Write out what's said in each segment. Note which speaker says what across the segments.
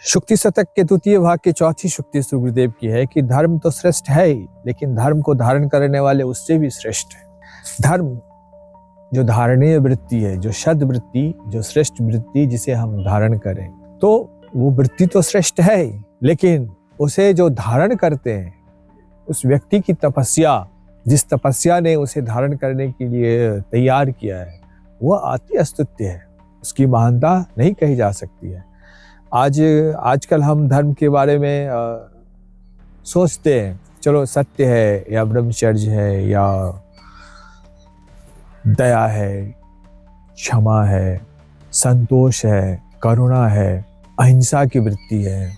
Speaker 1: शुक्ति शतक के द्वितीय भाग की चौथी शुक्ति श्री गुरुदेव की है कि धर्म तो श्रेष्ठ है ही, लेकिन धर्म को धारण करने वाले उससे भी श्रेष्ठ है। धर्म जो धारणीय वृत्ति है, जो सद वृत्ति, जो श्रेष्ठ वृत्ति जिसे हम धारण करें, तो वो वृत्ति तो श्रेष्ठ है ही, लेकिन उसे जो धारण करते हैं उस व्यक्ति की तपस्या, जिस तपस्या ने उसे धारण करने के लिए तैयार किया है, वह अति अस्तुत्य है। उसकी महानता नहीं कही जा सकती है। आजकल हम धर्म के बारे में सोचते हैं, चलो सत्य है या ब्रह्मचर्य है या दया है, क्षमा है, संतोष है, करुणा है, अहिंसा की वृत्ति है,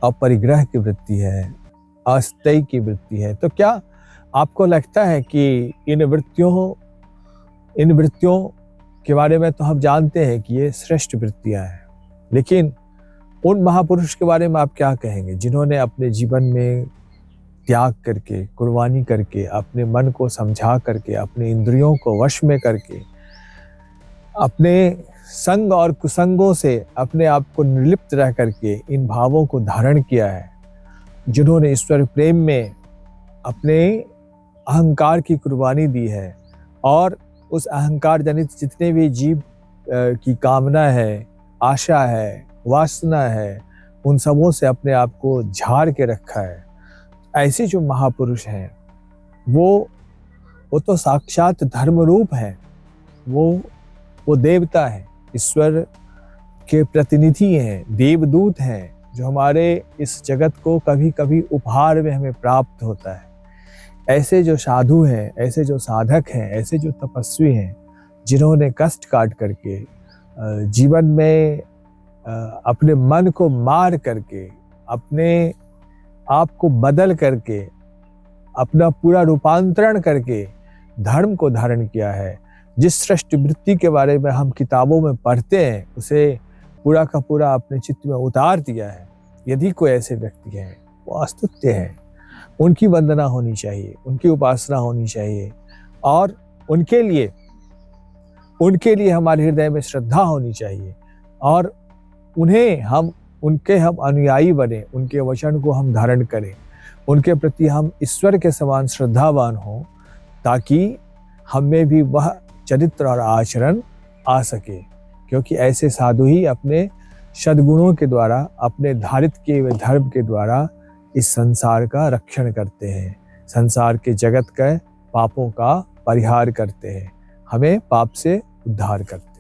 Speaker 1: अपरिग्रह की वृत्ति है, अस्तेय की वृत्ति है। तो क्या आपको लगता है कि इन वृत्तियों के बारे में तो हम जानते हैं कि ये श्रेष्ठ वृत्तियां हैं, लेकिन उन महापुरुष के बारे में आप क्या कहेंगे जिन्होंने अपने जीवन में त्याग करके, कुर्बानी करके, अपने मन को समझा करके, अपने इंद्रियों को वश में करके, अपने संग और कुसंगों से अपने आप को निर्लिप्त रह करके इन भावों को धारण किया है, जिन्होंने ईश्वर प्रेम में अपने अहंकार की कुर्बानी दी है और उस अहंकार जनित जितने भी जीव की कामना है, आशा है, वासना है, उन सबों से अपने आप को झाड़ के रखा है। ऐसे जो महापुरुष हैं वो तो साक्षात धर्म रूप है, वो देवता है, ईश्वर के प्रतिनिधि हैं, देवदूत हैं, जो हमारे इस जगत को कभी कभी उपहार में हमें प्राप्त होता है। ऐसे जो साधु हैं, ऐसे जो साधक हैं, ऐसे जो तपस्वी हैं, जिन्होंने कष्ट काट करके जीवन में अपने मन को मार करके, अपने आप को बदल करके, अपना पूरा रूपांतरण करके धर्म को धारण किया है। जिस श्रेष्ठ वृत्ति के बारे में हम किताबों में पढ़ते हैं, उसे पूरा का पूरा अपने चित्त में उतार दिया है। यदि कोई ऐसे व्यक्ति हैं, वो अस्तुत्य हैं, उनकी वंदना होनी चाहिए, उनकी उपासना होनी चाहिए और उनके लिए हमारे हृदय में श्रद्धा होनी चाहिए और उनके हम अनुयायी बने, उनके वचन को हम धारण करें, उनके प्रति हम ईश्वर के समान श्रद्धावान हों, ताकि हमें भी वह चरित्र और आचरण आ सके। क्योंकि ऐसे साधु ही अपने सद्गुणों के द्वारा, अपने धारित किए हुए धर्म के द्वारा इस संसार का रक्षण करते हैं, संसार के जगत के पापों का परिहार करते हैं, हमें पाप से उद्धार करते हैं।